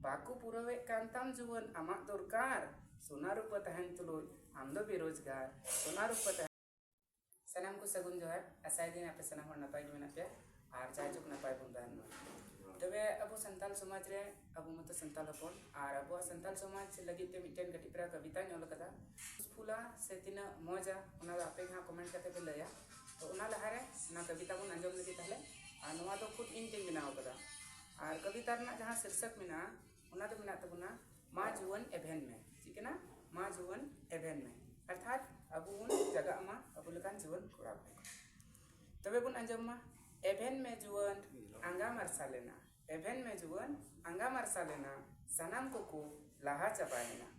Baku पुरवे कांताम जुवन आमा दरकार सोना रूप तहन तुलुज आमदो बेरोजगार सोना रूप सनाम को सगुन जोहार आसाय दिन आपे सनाम हर नपाय गे मेना पे और जायजुक नपाय बुन दान तबे अब संताल समाज रे अब मत संताल हपन और अब संताल समाज लगी ते मिटेन गटी प्रा कविता नल कदा फुला से तिना मजा उना आपे हा कमेंट करते पे लया तो उना लहारे ना कविता बुन अंजम लगी तहले और नवा तो खुद इन टिंग बनाव कदा और कविता रना जहां शीर्षक मेना उना तो मेना तबुना मा जुवन एभेन में ठीक है ना मा जुवन एभेन में अर्थात अब उन जगह मा अब लकान जुवन कोड़ा तबे बुन अंजम मा एभेन में जुवन अंगा मरसालेना एभेन में जुवन अंगा मरसालेना सनाम को लाहा चबायना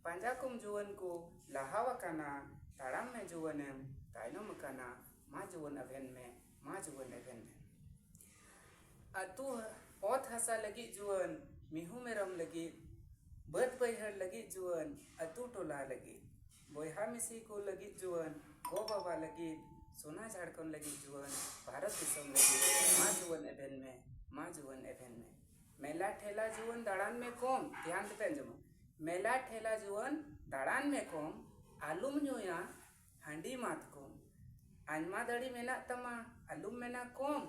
पांजा कुम जुवन को लाहा वकाना ताड़ाम में जुवनेम ताइनो मकाना मा जुवन एभेन में मा जुवन एभेन में अतु ओत हसा लगी जुवन मिहु मेरम लगी बद बैहर लगी जुवन अतु टोला लगी बोहा मिसी को लगी जुवन गो बाबा लगी सोना झाड़खंड लगी जुवन भारत दिसम लगी मा जुवन एभेन में मा जुवन एभेन में मेला ठेला जुवन दाड़ान में कौम ध्यान देते अंजम मेला ठेला जुवन दाड़ान में कौम आलूम न्योया हांडी मात कौम आजमा दड़ी मेना तमा आलूम मेना कौम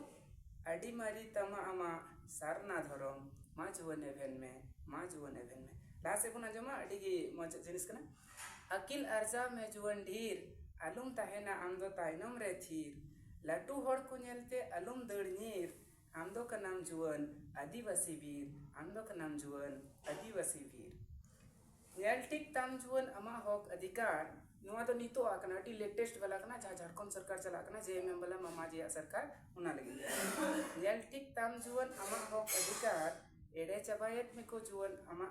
अडी मारी तमा आमा सारना धरम मा जुवन एभेन में मा जुवन एभेन में ला से बुन अंजमा अडी गी मज जिनिस कना अकिल अर्जा में जुवन ढीर आलूम ताहेना आमदो ताइनम रे थीर लटू हड़ को नेलते आलूम दड़नीर आमदो का नाम जुवन आदिवासी वीर आमदो का नाम जुवन आदिवासी वीर नेलटिक ताम जुवन अमा हक अधिकार नुआ तो नितो आकना अडी लेटेस्ट वाला कना जहां झारखंड सरकार चला कना जेएमएम वाला मामा जी सरकार उना लगी नेलटिक ताम जुवन अमा हक अधिकार एड़े चबायत में को जुवन अमा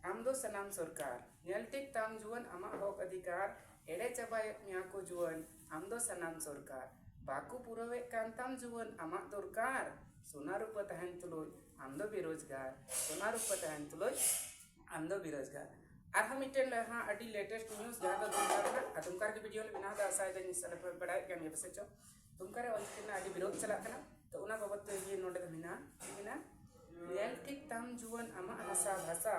आमदो सनाम सरकार नेलटिक ताम जुवन अमा हक अधिकार एड़े चबायत मिया को जुवन आमदो सनाम सरकार बाकू पुरवे कांताम जुवन अमा दरकार सोना रूप तहन तुलुज आमदो बेरोजगार सोना रूप तहन तुलुज आमदो बेरोजगार और हम इटेन लहा अडी लेटेस्ट न्यूज़ जहां तो तुमकार के वीडियो बना दा साइड दिन सर बड़ाई के हम बसे चो तुमकारे ऑलचिकी अडी विरोध चला कना तो उना बाबत तो ये नोडे मिना नेलटिक ताम जुवन अमा हसा भाषा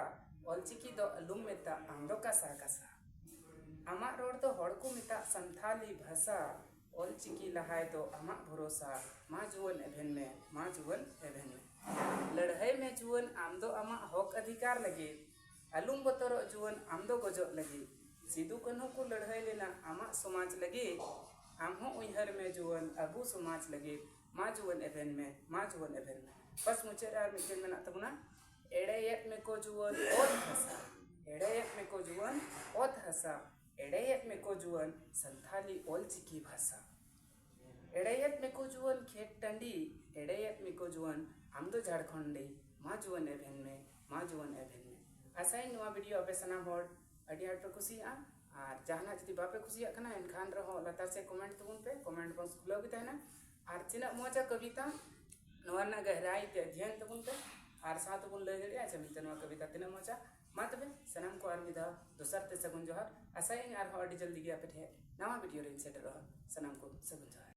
ऑलचिकी दो अलुम मेता आमदो का साकासा अमा रोड तो हड़ को मिता संथाली भाषा ऑलचिकी लहाय तो अमा भरोसा मा जुवन एभेन में मा जुवन एभेन में लड़ाई में जुवन आमदो अमा हक अधिकार लगे अलुम बतरो जुवन आमदो गजो लगी सिदु कन्हू को लड़ाई लेना आमा समाज लगे आमहो उइहर में जुवन अबू समाज लगे मा जुवन एभेन में मा जुवन एभेन में बस मुझे यार मिटेन में ना तबना एड़ेयत में को जुवन ओत हसा एड़ेयत में को जुवन ओत हसा एड़ेयत में को जुवन संथाली ऑलचिकी भाषा एड़ेयत में को जुवन खेत टंडी एड़ेयत में को जुवन आमदो झारखंडी मा जुवन एभेन में मा जुवन एभेन में आशा नुआ वीडियो आपे सनाम हड़ अडी हड़ पे खुशिया और जहाना जदि बापे खुशिया कना एनखान रहो लतार से कमेंट तबुन पे कमेंट बॉक्स खुला भी तहना और तिना मजा कविता नवा ना गहराई ते अध्ययन तबुन पे और साथ तबुन लय दड़िया जे मिते नवा कविता तिना मजा मा तबे सनाम को आर मिदा दोसर ते सगुन जोहार आशा इन आर अडी जल्दी गे आपे ठे नवा वीडियो रे सेट रहो सनाम को सगुन जोहार।